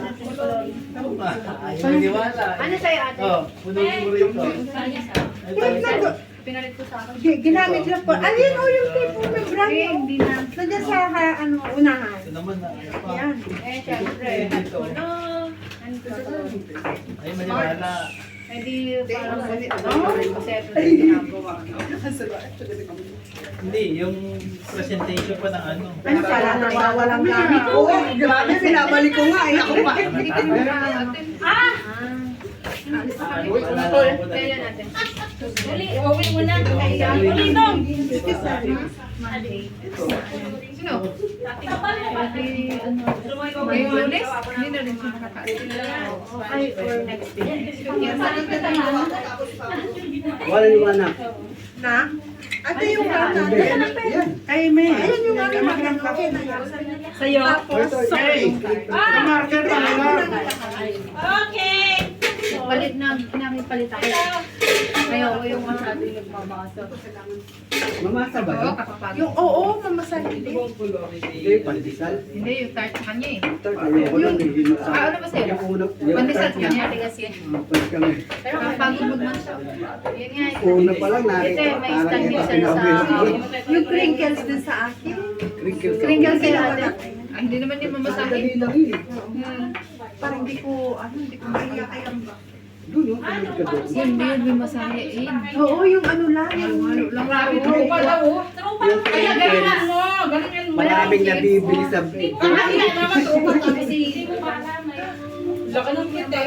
Maniwala. Ano sa'yo, ate? Oh, punuin mo rin ito. Pinalit ko sa akin. Ginamit lang po. Ayun o, yung tape mo ng brand. Hindi na. Nandiyan sa unahan. Ito naman na ano pa. Yan. Eh, syempre. Dito. Ano? Ano to sa Ay, maniwala. Hindi, parang kasi ito na ginagawa. Hindi, yung presentation pa ng ano. Ano pala, nawawalang gamit ko. Grabe, pinabalik ko nga. Ako pa. Kaya natin. Uli, iwawin mo na. Uli dong. Sino? Ate, ano? Ngayong Lunes? Hindi na rin siya nakakain. Ay, or next week. Wala yung anak. Na? Ate yung natin. Ay, may. Ayun yung ano magandang kape na yun. Sa'yo. Tapos, Marker pa nila. Okay. Palit na, namin palit ako. Kaya ako yung masyado yung nagmamasa. Mamasa ba Oo, yun? kakapagod. yung oo, mamasali din. Hindi, pandesal. Hindi, yung tart sa kanya eh. Ayoko lang, hindi mo Ah, ano ba sa'yo? Yung una, yung Pandesal start sa niya. kanya, tigas yan. Pwede kami. Pero kapagod magmasa. Yun nga. Una pa lang, Kasi narito. may Parang stand ito, mixer sa... Yung crinkles din sa akin. Kringle sila ate. Ay, hindi naman yung mamasahin. Dali lang yun. Parang hindi ko kaya ba? Doon, no? Tumulog ka doon. Yun, yun, may masahin. Oo, yung ano lang. Yung Halo lang. Grabe ko pala oh. Yung Kaya galingan mo. Galingan mo. maraming nabibili sa Laki ng kite.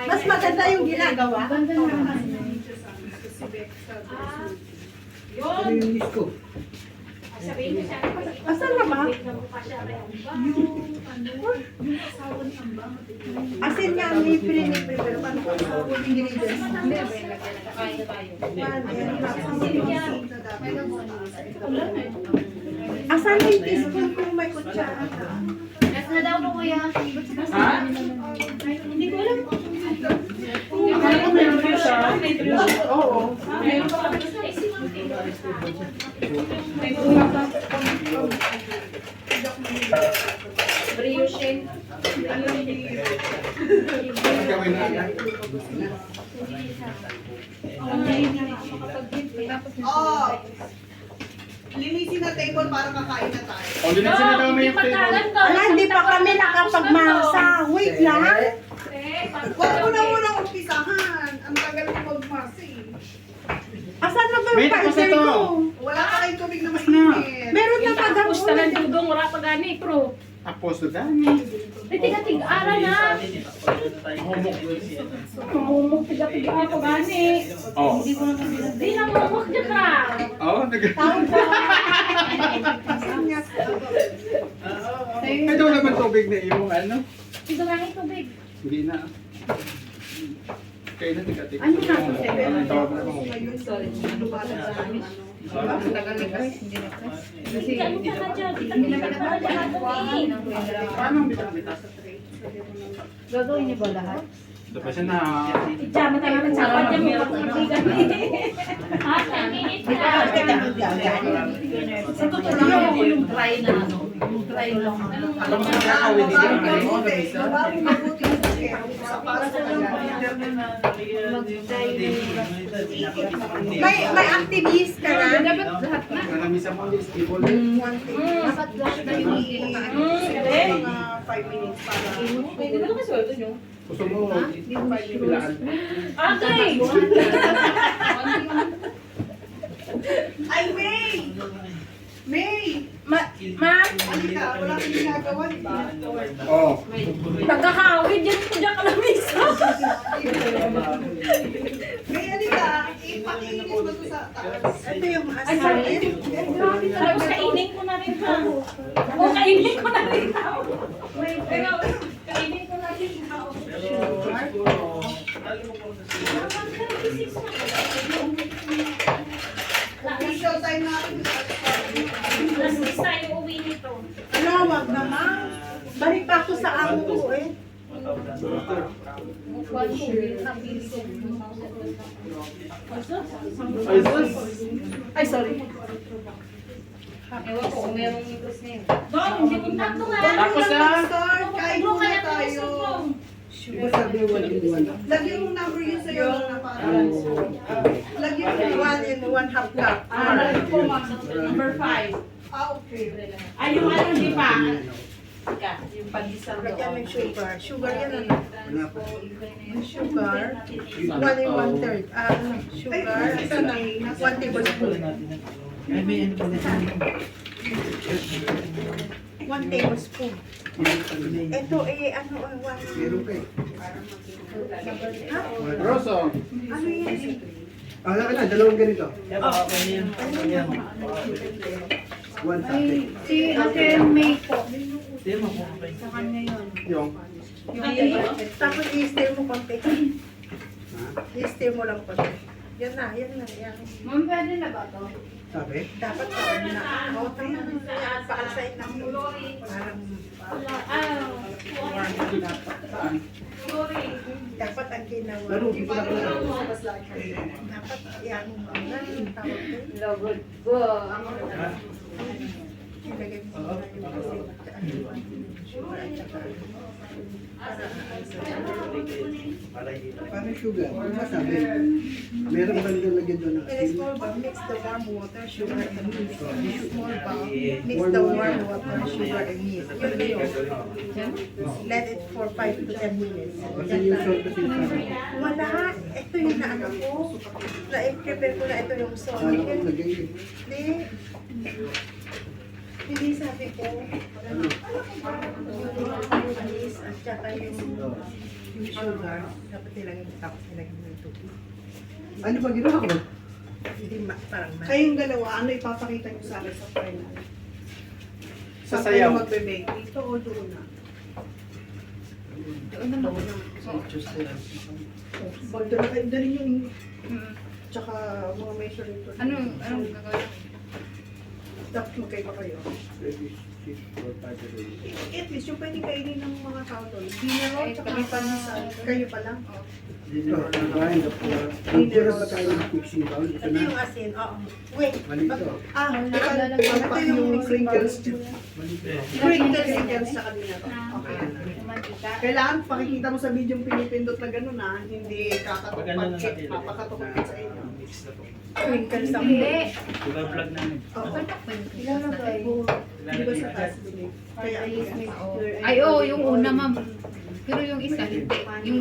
mas maganda yung ginagawa. ano yung list ko. Asan na ba? Asin nga, libre. Pero paano ko sa ingredients? Kaya tayo. Asan na yung teaspoon kung may kutsara? Yes na daw po kuya. Hindi ko alam. Akala ko may review siya. Oo. Brioche. Gawin na. Oo. Linisin na table para kakain na tayo. O, linisin na daw may yung table. Ala, hindi pa kami nakapagmasa. Wait lang. Huwag mo na muna umpisahan. Ang tagal ko magmasa eh. Asan na ba yung Wait, tapos partner ito. ko? Wala ka kayong tubig na mainit. Meron na Tapos tagam. talang dudong wala pa gani pro. Tapos na dami. Tiga-tig-ara na. Tumumok tiga-tig-ara pa gani. Oh. Di na mamok dyan ka. Oo, Tawag ko. Ito naman tubig na imong ano? Ito nga yung tubig. Hindi na. Kaya na tiga-tiga. Ano na ako sa'yo? Ang tawag na mo. Tagal na guys, hindi na press. Kasi Ano hindi ka na na dyan? Hindi na pinapagawa. Paano ang bita-bita? Gagawin niyo ba lahat? Tapos na. Ijama tayo ng sarap dyan mo pag-ibigan. Ha? Nanginit na. Sa totoo lang ako yung dry na ano. Yung dry lang. Alam mo na kakawin dito. Para sa may activist ka na? Dapat lahat na. Nanamisa mo yung stable. Dapat lahat na yung Mga 5 minutes para. Gusto mo, bilaan. Okay. Ay, May! May! Ma'am, Halika, wala kang ginagawa, di ba? Oo. pagkakawid dyan ko dyan ka na misa. May halika, Ipakinis mo to sa taas. Ito yung Ay, sorry. Tapos kainin ko na rin ha. O, kainin ko na rin ha. Wait, pero kainin ko na rin ha. Official time natin. Last is tayo uwi nito. Ano, wag naman. Balik pa ako sa amo ko eh. Ay, sorry. Ewan ko kung merong English na yun. Doon, hindi ko tatlo nga. Tapos na. Start, kain Tatlo muna kaya tayo. Diba sabi 1 in 1? Lagyan mong number yun sa'yo na parang. Lagyan mo 1 in 1 half cup. Number 5. Okay. Ay, yung ano, di ba? Yung pag-isang Lagyan doon. ng sugar. Sugar yan ano? Wala pa. Sugar. 1 in 1/3. Sugar. Ito na. 1 tablespoon. Ay, may ano pa na siya. 1 tablespoon. Ito eh, ano, 1. Meron ka eh. Ha? Rosso. Ano yan? Wala ka na, dalawang ganito. Yan, baka pwede yan. Yan. 1 sabi. Si Ate May po. Hindi mo kung pwede. Sa kanya yun. Yung. Tapos i-stir mo konti. Ha? I-stir mo lang konti. Yan na, yan na. Yan. Ma'am, pwede na ba to? Sabi? Dapat kaon na. O, tayo na. Yan, paalasay ng parang dapat ang ginawa. Laro, di ko na pala. Dapat yan. Ano yung tawag doon? Logod ko. Ilagay mo na yung sugar at saka Parang sugar. Ano masabi? Meron ba nito lagyan doon ng in a asin? small bowl, mix the warm water, sugar, and milk. In a small bowl, mix the warm water, sugar, and milk. Yun na yun. Let it for 5 to 10 minutes. Kasi yung salt kasi yung sarap. Wala. Ito yung naano ko. Na-prepare ko na ito yung salt. Kala ko lagay yun. Hindi. Hindi sabi ko. Yung anis at saka yung sugar. Dapat nilagay mo tapos nilagay mo yung tubig. Ano ba ginawa ko? Hindi parang Kayong dalawa, ano ipapakita niyo sa akin sa final? Sa Saan sayaw. kayo magbe-bake? Dito o doon na? Wag doon na kayo, dali yung tsaka mga measuring tool. Anong gagawin? Dapat magkaiba kayo. At least yung pwede kainin ng mga tao doon. Dinero, tsaka panisan. Kayo pa lang. Ito, grind of flour. Pero ba tayo ng mixing bowl? Ito Ito na. yung asin. Oo. Wait. Mali ito. Ito yung crinkles. Crinkles sa kanila. Okay. Kailangan pakikita mo sa video yung pinipindot na gano'n na hindi kakatupad, papakatupad sa inyo. Crinkles ang Hindi. Diba vlog namin? Ilalagay mo. Di ba sa taas? Kaya Ay, oo, yung una, ma'am. Pero yung isa, hindi. Yung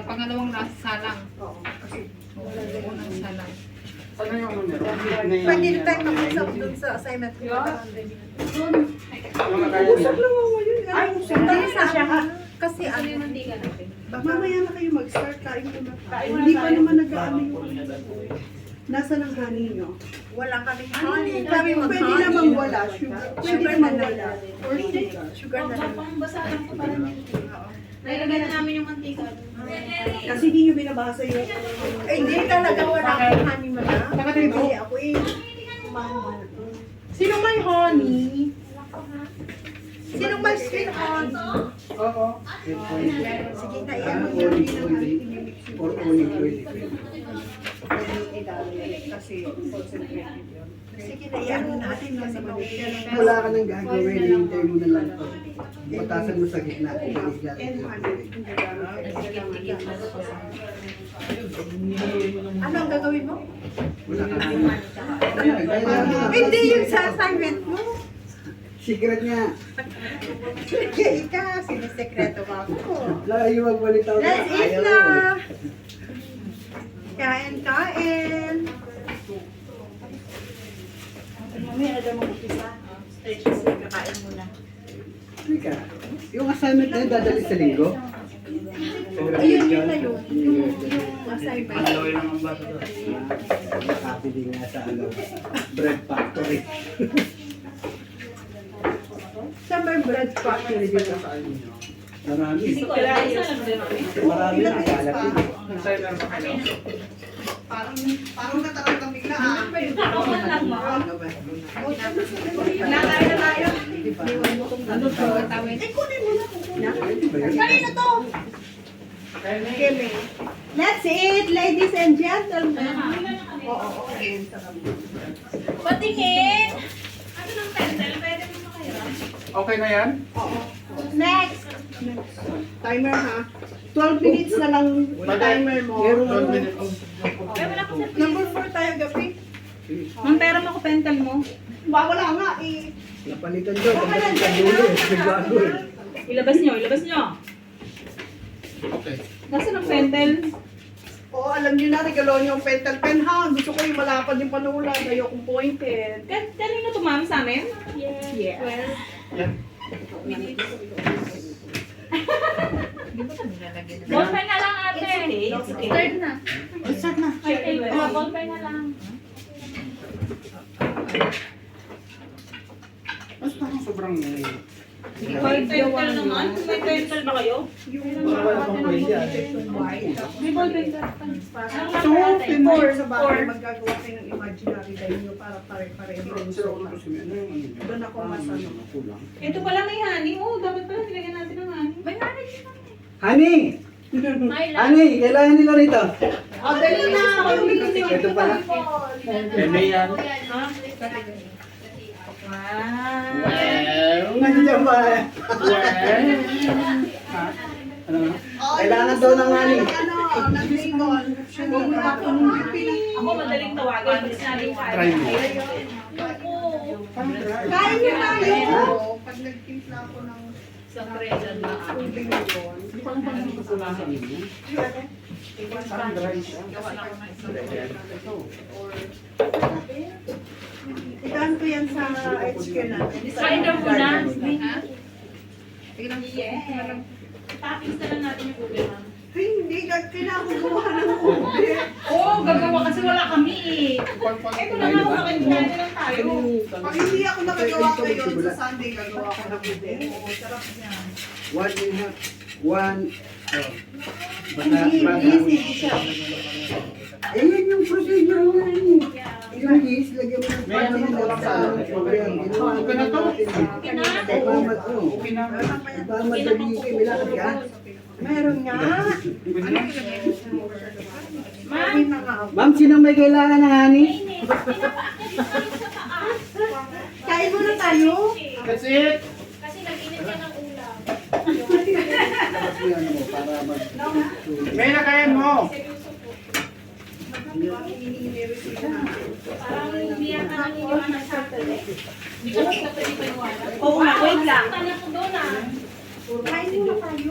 pangalawang salang. Oo, kasi Oo, yung unang salang. Pwede rin tayo mag-usap dun sa assignment ko. usap lang ako yun. Ay, hindi sa siya. Kasi ano, Mamaya na kayo mag-start, kain muna. Hindi pa naman nag-ano yung nasa ng honey nyo. wala kaming honey. Kami pwede namang wala, sugar. Pwede Sugar namang na wala. Or sugar. Sugar na lang. Nilagay na namin yung mantika. Kasi hindi nyo binabasa yung Eh, hindi talaga wala akong honey mo na. nakatibili ako eh. Sino may honey? Sino may sweet honey? Oo. Sige na Ano, iyan. olive oil or olive oil. Kasi concentrated yun. Sige na iyan natin kasi mawala. Wala ka nang gagawin, hintay mo na lang ito. Batasan mo sa gitna. Bigla And honey. Ano ang gagawin mo? Wala ka nang. Hindi yung sa assignment mo. Secret niya. Kaya ika, sinisekreto mo ako. Layo magbalita. Let's eat na! Kain, kain! Mamaya na daw mag-upisa. Kakain muna. Teka, yung assignment na yun dadali sa linggo? Ayun yun na yun. Yung assignment. Malaway lang ang basa doon. Nakabili nga sa bread factory. Saan ba yung bread factory dito? Marami. Hindi ko alam. Isa lang din ako. Marami na akalat yun. Nag-timer ba kayo? Parang natarang kami na ah. Ako man lang mo. Natayo na tayo. Ano to? Tawid. Eh, kunin mo na. Kanina to? Kemi. That's it, ladies and gentlemen. Oo, okay. Patingin. Ano ng pencil? Pwede mo makahiram? Okay na yan? Next. Timer ha. 12 minutes na lang timer mo. 12 minutes. Number 4 tayo gabi. Ma'am, pera mo ko pentel mo. Wala nga eh. Napalitan doon. Pagdating sa dulo. Nagbago eh. Ilabas nyo, ilabas nyo. Okay. Nasaan ang pentel? Oo, alam niyo na, regalo niyo yung pentel pen ha. Gusto ko yung malapad yung panulat. Ayokong pointed. Kanino to ma'am sa amin? Yeah. Yan. Ballpen na lang ate. It's okay. Start na. Start na. Ay, ballpen na lang. Mas parang sobrang May pentel naman. May pentel ba kayo? Wala pang pwede yan. May ballpen ka. So, before sa bahay, magagawa kayo ng imaginary line nyo para pare-pareho yung Sir, ako sulat. kasi ano yung ano yun? Doon ako mas ano. Kulang. Ito pala may honey. Oh, dapat pala nilagyan natin ng honey. May nanay siya. Honey! May lang. Honey! Kailangan nila rito. Oh, dali na! Ito pala. May yan. Nandiyan ba? Ha? Ano na? Kailangan daw ng honey. Ano, ng bacon. Huwag mo ako nung pipili. Ako madaling tawagan. Mas naling Try mo. Kain niyo tayo! Pag nagtimpla ako ng sa treasure na akin. tubig yun. Parang dry siya. Itaan ko yan sa HQ natin. Spider mo na. Tapos na lang natin yung ube ma'am. Ay, hindi. Kailangan ko gawa ng ube. Oo, gagawa kasi wala kami eh. Ito na nga ako nakikinig lang tayo. Pag hindi ako nakagawa ngayon, sa Sunday gagawa ko ng ube. Oo, sarap yan. Hindi siya. Eh, yan yung procedure nga yun. Yung yeast, lagyan mo ng May ano pansin mo lang sa sa akin. Okay na to? Okay na. Nagmamadali kayo, may lakad ka? Meron nga. Pwede na? Ma'am, na nga. Ma'am, sino may kailangan ng honey? Kain muna tayo. That's it! Kasi nag-init yan ng ulam. Tapos mo yan mo, para mag... May nakayan mo! Parang hindi yata naniniwala sa akin eh. Hindi ko lang pwede paniwala. Oo nga, wait lang. Tala ko doon ah. Kain muna tayo.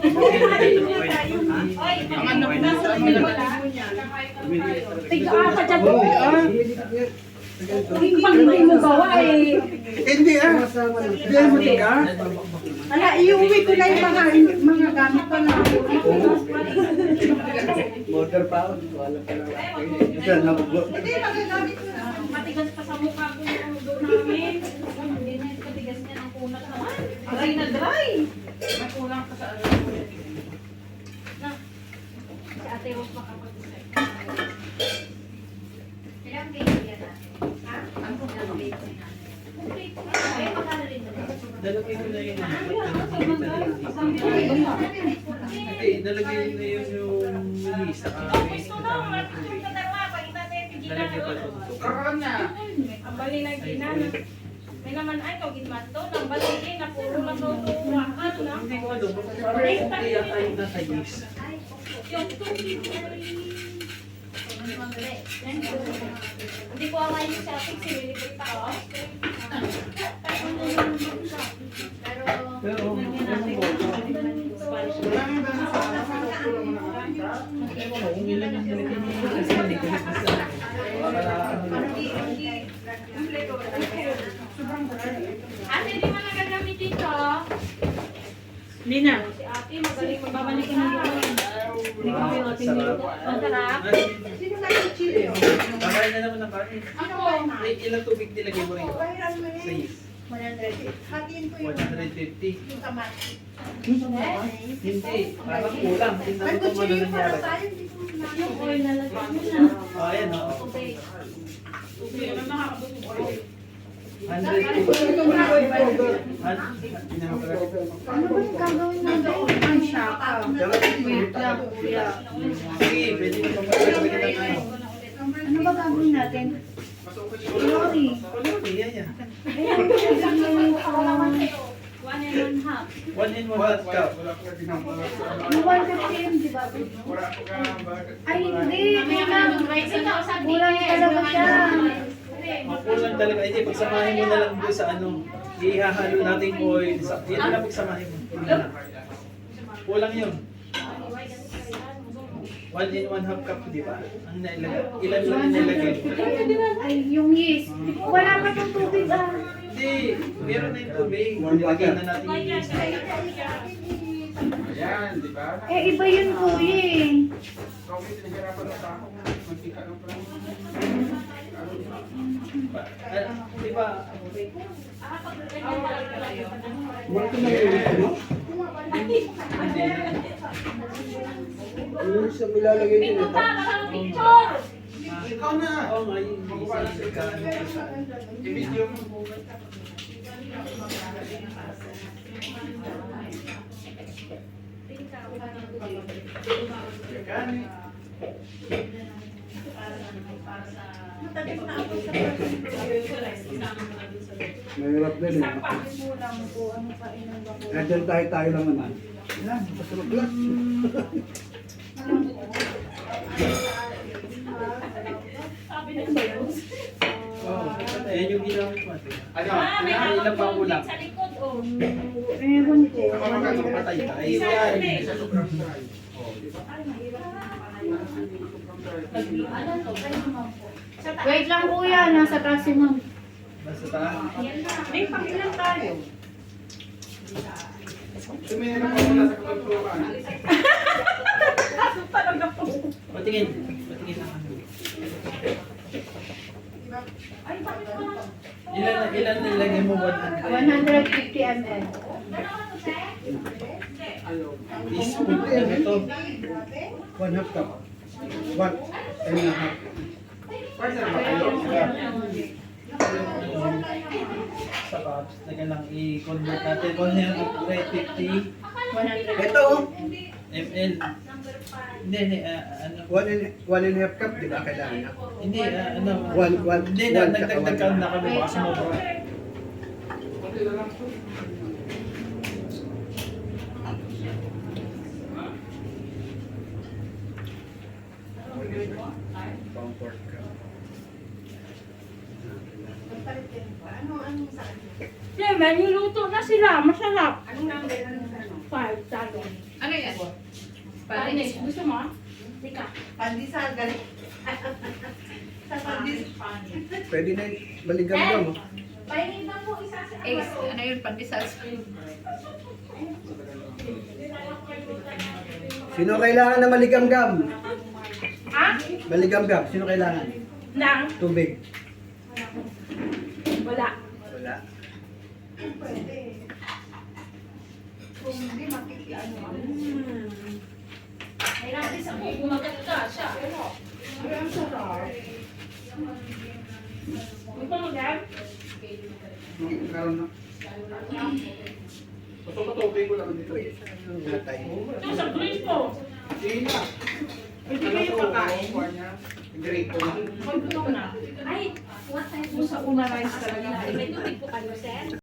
Oy, Ang ano ko na sa Tiga ka dyan po. Hindi Pag hindi mo gawa eh. Hindi ah! Hindi mo tiga? Ala, iuwi ko na yung mga gamit ko na. Motor pa ako, wala pa lang. Ito, nabubo. Hindi, magagamit ko na. matigas pa sa mukha ko yung doon namin. Hindi na yung katigas niya ng kunat naman. Dry na dry. May kulang pa sa ano. Na, si Ate Rose makapag-decide. Ilang baby yan natin? Ha? Ang ilang baby natin? Complete na. Ay, magkano rin na. Dalagay ko na yun. Dalagay na yun yung lista. Gusto na, matulog ka na nga. Pagkita na yung Dalagay pa ito. Karoon na! ang bali na ginan. May naman ay kau gidman to, nang bali din na puro lang daw to wakan na. Hindi ko ano, parang hindi yata yung nasa yeast. Yung tubig ay hindi ko ang ayos sa akin, sinilipot ako. Pero, Maraming ba na sa ano? Kulang mo na ang Kung ilan yung dalagay niya kasi hindi ko gusto. ate, di mo nagagamit dito. Hindi na. Si ate, magaling magbabalik ka ng doon. Sarap. Ang sarap. Sino na yung chili? Kakain na naman ng kanin. Ano? Ilang tubig nilagay mo rin? Bahiran mo na yun. 6. 100. Hatiin ko yung 150. yung kamatis. Hindi. Parang kulang. Hindi Ay, na ito kutsilyo ano para nangyari. tayo. Hindi ko Yung oil na lagyan mo na. Oh, ayan o. Okay. 100. Ano ba yung gagawin natin? Ay, shaka. Wait lang, kuya. Sige, pwede mo pagpapagpagpag ng ano. Ano ba gagawin natin? Lori. Kolori, yan yan. One and one half. 1 in 1 cup. Yung 150 di ba? Ay, hindi. Kulang. Kulang talaga siya. Kulang talaga. Hindi, pagsamahin mo na lang doon sa ano. Ihahalo natin oil. Yan na lang pagsamahin mo. Yun na lang. Kulang yun. 1 in 1 half cup, di ba? Ang nailagay. Ilan lang nilagay? Ay, yung yeast. Wala pa ng tubig ah. Hindi, meron na yung tubig. Nilagay na natin yung yeast. Ayan, di ba? Eh, iba yun kuya eh. Kami tinagarapan na tao. Magkika ng pala. Di ba? Wala ko na yun, no? Hindi. Yung sa ilalagay nyo Ito nito. pa, parang picture. Ikaw na! Oo nga, yung isa. I-video mo. Kani. matagal na ako sa Mahirap din eh. Nandiyan tayo lang naman. Yan, masarap lang. Oo, yan yung ginamit mo. Ano? Ah, may Ay, ilan pa kulang? sa likod, oh. Ewan ko. Patay tayo yan. Sa sobrang dry. Ano to? Kaya naman po. Wait lang kuya, nasa taas si ma'am. Basta tayo. May pangilan tayo. Tumingin na po muna sa kapagpuruan. Patingin. Patingin na kami. Ilan nilagay mo? 150 ml. Teaspoon. Ano ito? 1 half cup. 1.5. Sa cups. Teka lang, i-convert natin. Kung yan, 350 Ito, ml. Hindi, ano? 1.5 cup, di ba kailangan na? Hindi, ano? One, Hindi, one, nagdagdag ka na kami. Baka sumobra. Comfort cup. Ano sa akin? Siyempre, niluto na sila. Masarap. Anong number? Anong ano? 5, talo. Ano yan? Spanish. Gusto mo? Tika. Pandesal, galing. Sa pandesal. Pwede na yung baligam-gam. Oh. Pahingitan mo isa sa Ace, ano yun? Pandesal. Sino kailangan na maligam-gam? Ha? Maligam-gam, sino kailangan? Nang? Tubig. Wala. Wala. Pwede. Kung hindi makikiano. Ay, natin sa buko maganda siya. Ay, ang sarap. Ito mo yan? Meron na. Patutubig ko lang dito. Matay. Ito sa green ko. Sige na. Hindi kayo kakain. Grade ko na. Ay, what time? Sa una rice talaga. May tubig po kayo, sir?